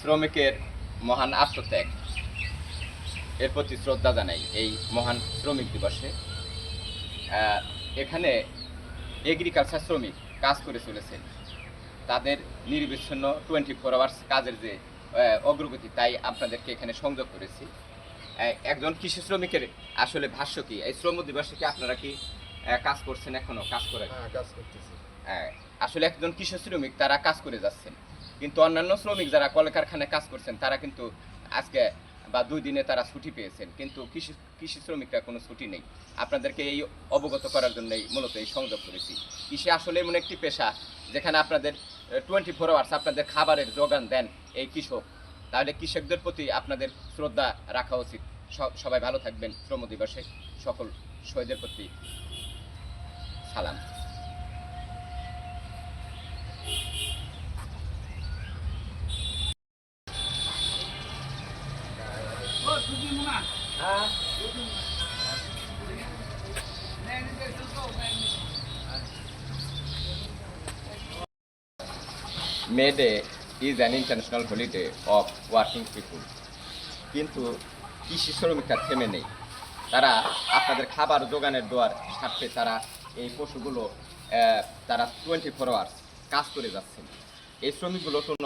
শ্রমিকের মহান আত্মত্যাগ এর প্রতি শ্রদ্ধা জানাই এই মহান শ্রমিক দিবসে। এখানে এগ্রিকালচার শ্রমিক কাজ করে চলেছেন, তাদের নির্বিচ্ছিন্ন 24 আওয়ার্স কাজের যে অগ্রগতি, তাই আপনাদেরকে এখানে সংযোগ করেছি। একজন কৃষি শ্রমিকের আসলে ভাষ্য কি, এই শ্রম দিবসে কি আপনারা কি কাজ করছেন, এখনো কাজ করেন? কাজ করতেছি। আসলে একজন কৃষি শ্রমিক তারা কাজ করে যাচ্ছেন, কিন্তু অন্যান্য শ্রমিক যারা কলকারখানায় কাজ করছেন তারা কিন্তু আজকে বা 2 দিনে তারা ছুটি পেয়েছেন, কিন্তু কৃষি শ্রমিকরা কোনো ছুটি নেই। আপনাদেরকে এই অবগত করার জন্যই মূলত এই সংযোগ করেছি। কৃষি আসলে এমন একটি পেশা যেখানে আপনাদের 24 আওয়ার্স আপনাদের খাবারের যোগান দেন এই কৃষক। তাহলে কৃষকদের প্রতি আপনাদের শ্রদ্ধা রাখা উচিত। সবাই ভালো থাকবেন। শ্রম দিবসে সকল শহীদের প্রতি সালাম। May Day is an international holiday of working people. কিন্তু কৃষি শ্রমিকরা থেমে নেই, তারা আপনাদের খাবার যোগানের দেওয়ার স্বার্থে তারা এই পশুগুলো তারা 24 আওয়ার্স কাজ করে যাচ্ছেন। এই শ্রমিকগুলো কোনো